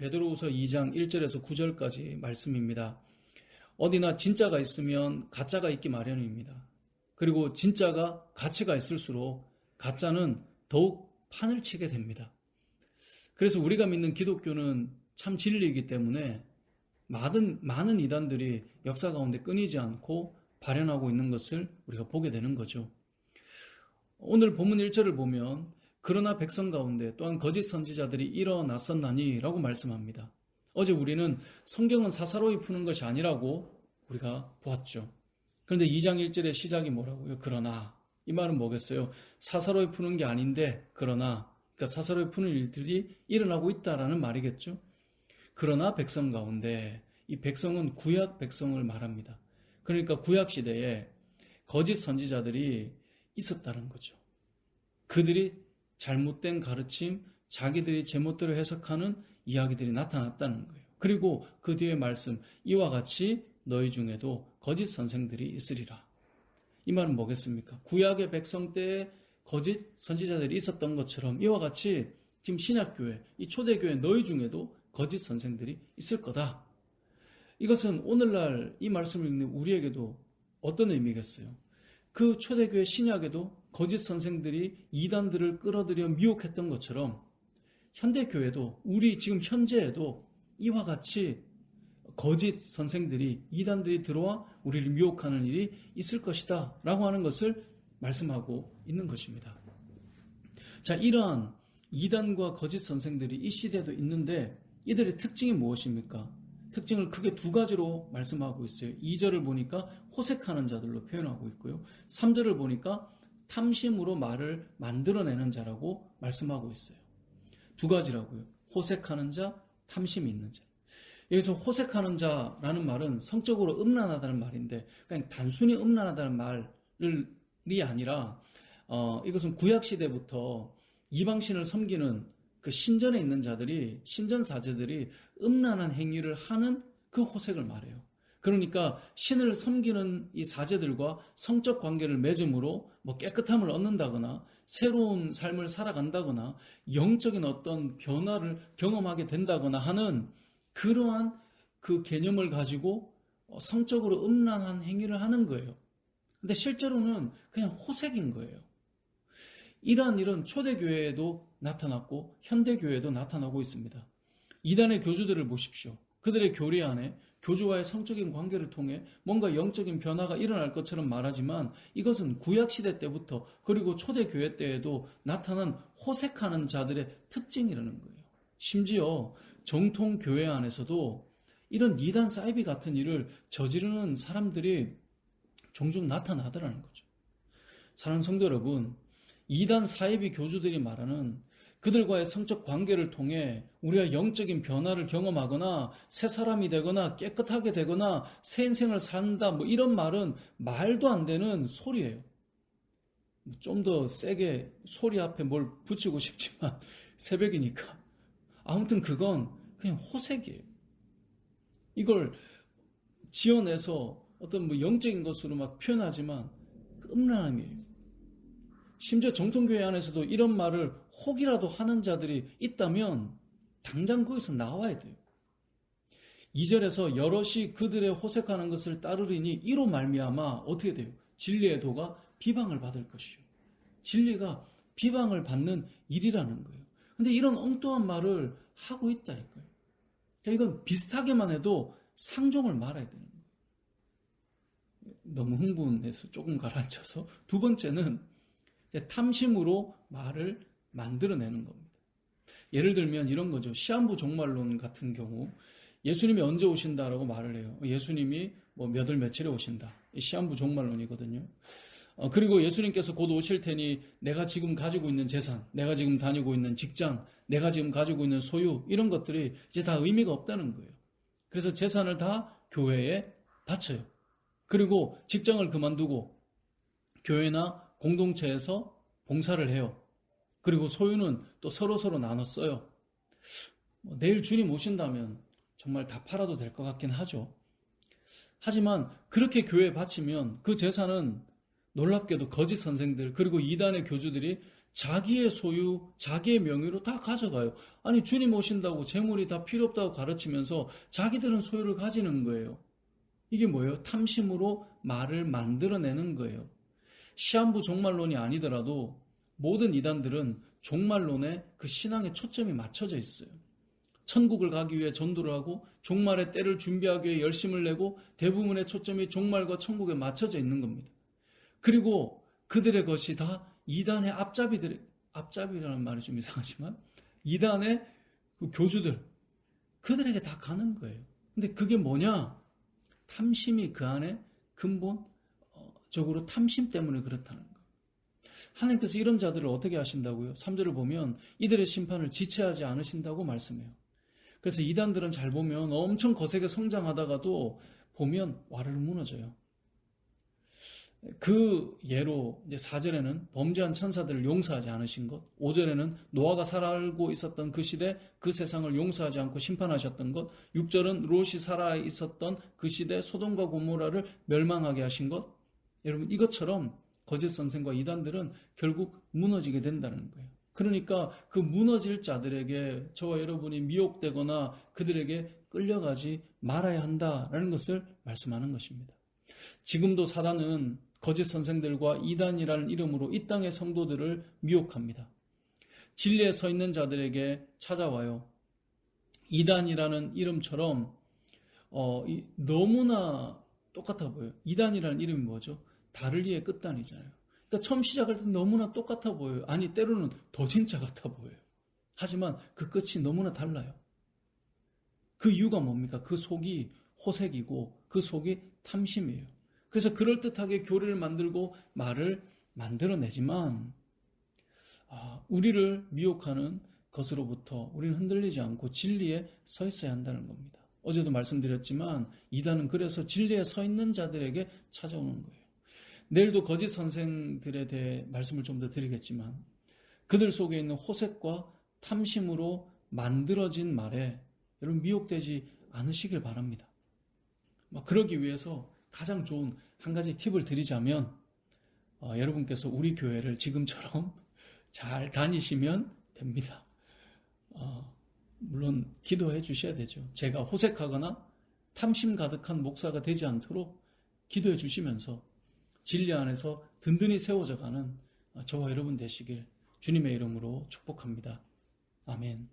베드로후서 2장 1절에서 9절까지 말씀입니다. 어디나 진짜가 있으면 가짜가 있기 마련입니다. 그리고 진짜가 가치가 있을수록 가짜는 더욱 판을 치게 됩니다. 그래서 우리가 믿는 기독교는 참 진리이기 때문에 많은 이단들이 역사 가운데 끊이지 않고 발현하고 있는 것을 우리가 보게 되는 거죠. 오늘 본문 1절을 보면 그러나 백성 가운데 또한 거짓 선지자들이 일어났었나니 라고 말씀합니다. 어제 우리는 성경은 사사로이 푸는 것이 아니라고 우리가 보았죠. 그런데 2장 1절의 시작이 뭐라고요? 그러나. 이 말은 뭐겠어요? 사사로이 푸는 게 아닌데 그러나, 그러니까 사사로이 푸는 일들이 일어나고 있다라는 말이겠죠. 그러나 백성 가운데, 이 백성은 구약 백성을 말합니다. 그러니까 구약 시대에 거짓 선지자들이 있었다는 거죠. 그들이 잘못된 가르침, 자기들이 제멋대로 해석하는 이야기들이 나타났다는 거예요. 그리고 그 뒤에 말씀, 이와 같이 너희 중에도 거짓 선생들이 있으리라. 이 말은 뭐겠습니까? 구약의 백성 때에 거짓 선지자들이 있었던 것처럼 이와 같이 지금 신약교회, 이 초대교회 너희 중에도 거짓 선생들이 있을 거다. 이것은 오늘날 이 말씀을 읽는 우리에게도 어떤 의미겠어요? 그 초대교회 신약에도 거짓 선생들이 이단들을 끌어들여 미혹했던 것처럼 현대교회도, 우리 지금 현재에도 이와 같이 거짓 선생들이, 이단들이 들어와 우리를 미혹하는 일이 있을 것이다 라고 하는 것을 말씀하고 있는 것입니다. 자, 이러한 이단과 거짓 선생들이 이 시대에도 있는데 이들의 특징이 무엇입니까? 특징을 크게 두 가지로 말씀하고 있어요. 2절을 보니까 호색하는 자들로 표현하고 있고요. 3절을 보니까 탐심으로 말을 만들어내는 자라고 말씀하고 있어요. 두 가지라고요. 호색하는 자, 탐심이 있는 자. 여기서 호색하는 자라는 말은 성적으로 음란하다는 말인데 그냥 단순히 음란하다는 말이 아니라 이것은 구약시대부터 이방신을 섬기는 그 신전에 있는 자들이, 신전 사제들이 음란한 행위를 하는 그 호색을 말해요. 그러니까 신을 섬기는 이 사제들과 성적 관계를 맺음으로 뭐 깨끗함을 얻는다거나 새로운 삶을 살아간다거나 영적인 어떤 변화를 경험하게 된다거나 하는 그러한 그 개념을 가지고 성적으로 음란한 행위를 하는 거예요. 근데 실제로는 그냥 호색인 거예요. 이러한 일은 초대교회에도 나타났고 현대교회에도 나타나고 있습니다. 이단의 교주들을 보십시오. 그들의 교리 안에 교주와의 성적인 관계를 통해 뭔가 영적인 변화가 일어날 것처럼 말하지만 이것은 구약시대 때부터 그리고 초대교회 때에도 나타난 호색하는 자들의 특징이라는 거예요. 심지어 정통교회 안에서도 이런 이단 사이비 같은 일을 저지르는 사람들이 종종 나타나더라는 거죠. 사랑하는 성도 여러분, 이단 사이비 교주들이 말하는 그들과의 성적 관계를 통해 우리가 영적인 변화를 경험하거나 새 사람이 되거나 깨끗하게 되거나 새 인생을 산다, 뭐 이런 말은 말도 안 되는 소리예요. 좀 더 세게 소리 앞에 뭘 붙이고 싶지만 새벽이니까. 아무튼 그건 그냥 호색이에요. 이걸 지어내서 어떤 뭐 영적인 것으로 막 표현하지만 음란함이에요. 심지어 정통교회 안에서도 이런 말을 혹이라도 하는 자들이 있다면 당장 거기서 나와야 돼요. 2절에서 여럿이 그들의 호색하는 것을 따르리니 이로 말미암아 어떻게 돼요? 진리의 도가 비방을 받을 것이요. 진리가 비방을 받는 일이라는 거예요. 근데 이런 엉뚱한 말을 하고 있다니까요. 그러니까 이건 비슷하게만 해도 상종을 말아야 되는 거예요. 너무 흥분해서 조금 가라앉혀서. 두 번째는 탐심으로 말을 만들어내는 겁니다. 예를 들면 이런 거죠. 시한부 종말론 같은 경우 예수님이 언제 오신다라고 말을 해요. 예수님이 뭐 몇 월 며칠에 오신다. 시한부 종말론이거든요. 그리고 예수님께서 곧 오실 테니 내가 지금 가지고 있는 재산, 내가 지금 다니고 있는 직장, 내가 지금 가지고 있는 소유 이런 것들이 이제 다 의미가 없다는 거예요. 그래서 재산을 다 교회에 바쳐요. 그리고 직장을 그만두고 교회나 공동체에서 봉사를 해요. 그리고 소유는 또 서로 나눠 써요. 내일 주님 오신다면 정말 다 팔아도 될 것 같긴 하죠. 하지만 그렇게 교회에 바치면 그 재산은 놀랍게도 거짓 선생들 그리고 이단의 교주들이 자기의 소유, 자기의 명의로 다 가져가요. 아니 주님 오신다고 재물이 다 필요 없다고 가르치면서 자기들은 소유를 가지는 거예요. 이게 뭐예요? 탐심으로 말을 만들어내는 거예요. 시한부 종말론이 아니더라도 모든 이단들은 종말론에 그 신앙의 초점이 맞춰져 있어요. 천국을 가기 위해 전도를 하고 종말의 때를 준비하기 위해 열심을 내고 대부분의 초점이 종말과 천국에 맞춰져 있는 겁니다. 그리고 그들의 것이 다 이단의 앞잡이라는 말이 좀 이상하지만 이단의 그 교주들, 그들에게 다 가는 거예요. 근데 그게 뭐냐? 탐심이 그 안에 근본적으로 탐심 때문에 그렇다는 거예요. 하나님께서 이런 자들을 어떻게 하신다고요? 3절을 보면 이들의 심판을 지체하지 않으신다고 말씀해요. 그래서 이단들은 잘 보면 엄청 거세게 성장하다가도 보면 와르르 무너져요. 그 예로 이제 4절에는 범죄한 천사들을 용서하지 않으신 것, 5절에는 노아가 살고 있었던 그 시대 그 세상을 용서하지 않고 심판하셨던 것, 6절은 롯이 살아 있었던 그 시대 소돔과 고모라를 멸망하게 하신 것. 여러분 이것처럼 거짓 선생과 이단들은 결국 무너지게 된다는 거예요. 그러니까 그 무너질 자들에게 저와 여러분이 미혹되거나 그들에게 끌려가지 말아야 한다라는 것을 말씀하는 것입니다. 지금도 사단은 거짓 선생들과 이단이라는 이름으로 이 땅의 성도들을 미혹합니다. 진리에 서 있는 자들에게 찾아와요. 이단이라는 이름처럼 너무나 똑같아 보여요. 이단이라는 이름이 뭐죠? 다를리의 끝단이잖아요. 그러니까 처음 시작할 때 너무나 똑같아 보여요. 아니 때로는 더 진짜 같아 보여요. 하지만 그 끝이 너무나 달라요. 그 이유가 뭡니까? 그 속이 호색이고 그 속이 탐심이에요. 그래서 그럴듯하게 교리를 만들고 말을 만들어내지만 우리를 미혹하는 것으로부터 우리는 흔들리지 않고 진리에 서 있어야 한다는 겁니다. 어제도 말씀드렸지만 이단은 그래서 진리에 서 있는 자들에게 찾아오는 거예요. 내일도 거짓 선생들에 대해 말씀을 좀 더 드리겠지만 그들 속에 있는 호색과 탐심으로 만들어진 말에 여러분 미혹되지 않으시길 바랍니다. 그러기 위해서 가장 좋은 한 가지 팁을 드리자면 여러분께서 우리 교회를 지금처럼 잘 다니시면 됩니다. 물론 기도해 주셔야 되죠. 제가 호색하거나 탐심 가득한 목사가 되지 않도록 기도해 주시면서 진리 안에서 든든히 세워져가는 저와 여러분 되시길 주님의 이름으로 축복합니다. 아멘.